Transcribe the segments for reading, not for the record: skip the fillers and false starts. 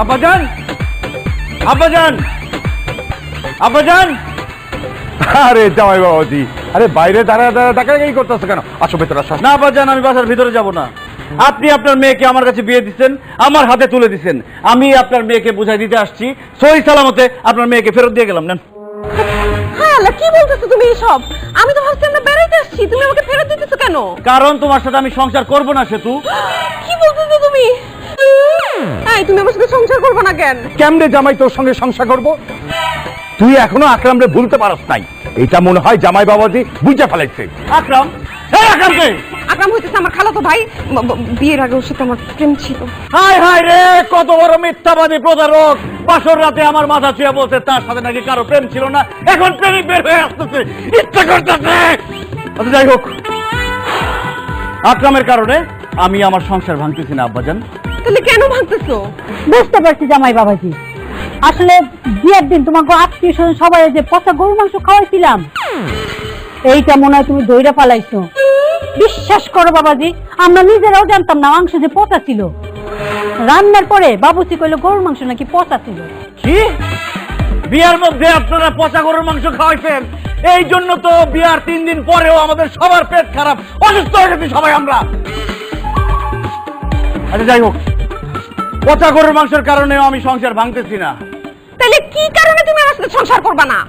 আব্বাজান, আব্বাজান, আব্বাজান। আরে জামাই বাবাজি, আরে বাইরে দাঁড়ায় দাঁড়ায় ডাকাডাকি করতেছ কেন? আসো ভেতরে আসো। না আব্বাজান, আমি বাসার ভিতরে যাব না। আপনি আপনার মেয়েকে আমার কাছে বিয়ে দিচ্ছেন, আমার হাতে তুলে দিচ্ছেন। আমি আপনার মেয়েকে বুঝাই দিতে আসছি, সহি সালামতে আপনার মেয়েকে ফেরত দিয়ে গেলাম। নেন। হ্যাঁ আল্লাহ, কি বলতেছো তুমি এসব? আমি তো ভাবছি আমরা বেড়াইতে আসছি, তুমি আমাকে ফেরত দিতেছো কেন? কারণ তোমার সাথে আমি সংসার করব না সেতু। কি বলতেছো তুমি? এই তুমি আমার সাথে সংসার করবে না কেন? কেমনে জামাই তোর সঙ্গে সংসার করব? তুই এখনো আকরামরে ভুলতে পারস নাই। এটা মনে হয় জামাই বাবাজি বুঝে ফেলাইছে। আকরাম, এই আকরামকে। আকরাম হইতেছে আমার খালাতো ভাই। বিয়ের আগে ওর সাথে আমার প্রেম ছিল। হায় হায় রে, কত বড় মিথ্যাবাদী প্রতারক! বাসর রাতে আমার মাথা ছুঁয়ে বলছে তার সাথে নাকি কারো প্রেম ছিল না, এখন প্রেমিক বের হয়ে আসতেছে, ইচ্ছা করতেছে। আচ্ছা যাই হোক, আকরামের কারণে আমি আমার সংসার ভাঙতেছি না আব্বাজান। তাহলে কেন ভাঙতেছো? বুঝতে পারছি জামাই বাবাজি, আসলে বিয়ের দিন তোমাকে আত্মীয় স্বজন সবাই যে পচা গরু মাংস খাওয়াইছিলাম, এইটা মনে হয় তুমি দইরা পালাইছো। বিশ্বাস করো বাবাজি, আমরা নিজেরাও জানতাম না মাংস যে পচা ছিল। রান্নার পরে বাবুসি কইলো গরুর মাংস নাকি পচা ছিল। কি বিয়ার মধ্যে আপনারা পচা গরুর মাংস খাওয়াইছেন? এই জন্য তো বিয়ার 3 দিন পরেও আমাদের সবার পেট খারাপ, অসুস্থ হয়ে গেছি সবাই আমরা। আচ্ছা যাই হোক, পচা গরুর মাংসের কারণেও আমি সংসার ভাঙতেছি না। তাহলে কি কারণে তুমি আমার সাথে সংসার করবে না?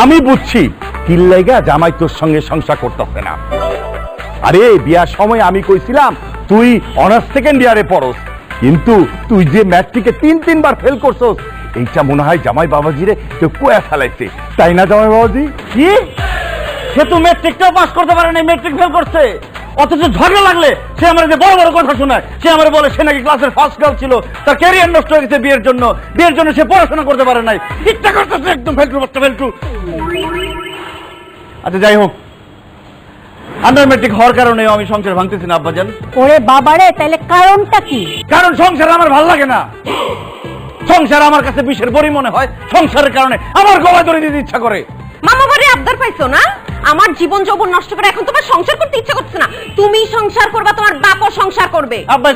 আমি বুঝছি কিল লাইগা জামাই তোর সঙ্গে সংসার করতেছে না। আরে বিয়ার সময় আমি কইছিলাম তুই অনার্স সেকেন্ড ইয়ারে পড়স, কিন্তু তুই যে ম্যাট্রিকে 3 বার ফেল করছস, এইটা মনে হয় জামাই বাবাজিরে কেউ কোয়া ফেলাইছে, তাই না জামাই বাবাজি? কি সে তো ম্যাট্রিকটাও পাস করতে পারে না, ম্যাট্রিক ফেল করছে, অথচ ঝগড়া লাগলে সে আমার যে বড় বড় কথা শোনায়। সে আমার বলে সে নাকি ক্লাসের ফার্স্ট গার্ল ছিল, তার ক্যারিয়ার নষ্ট হয়ে গেছে বিয়ের জন্য, বিয়ের জন্য সে পড়াশোনা করতে পারে নাই। ইচ্ছা করতেছে একদম ফেলটু বাচ্চা ফেলটু। আচ্ছা যাই হোক, আন্ডার ম্যাট্রিক হওয়ার কারণেও আমি সংসার ভাঙতেছি না আব্বাজান। ওরে বাবারে, তাইলে কারণটা কি? কারণ সংসার আমার ভালো লাগে না। সংসার আমার কাছে বিষের বড়ি মনে হয়, সংসারের কারণে আমার গলায় দড়ি দিতে ইচ্ছা করে। মামা বাড়ি আবদার পাইছো না? আমার জীবন যৌবন নষ্ট করে এখন তোমার সংসার করতে ইচ্ছা করছে না। তুমি সংসার করবা, তোমার বাপও সংসার করবে। আব্বাই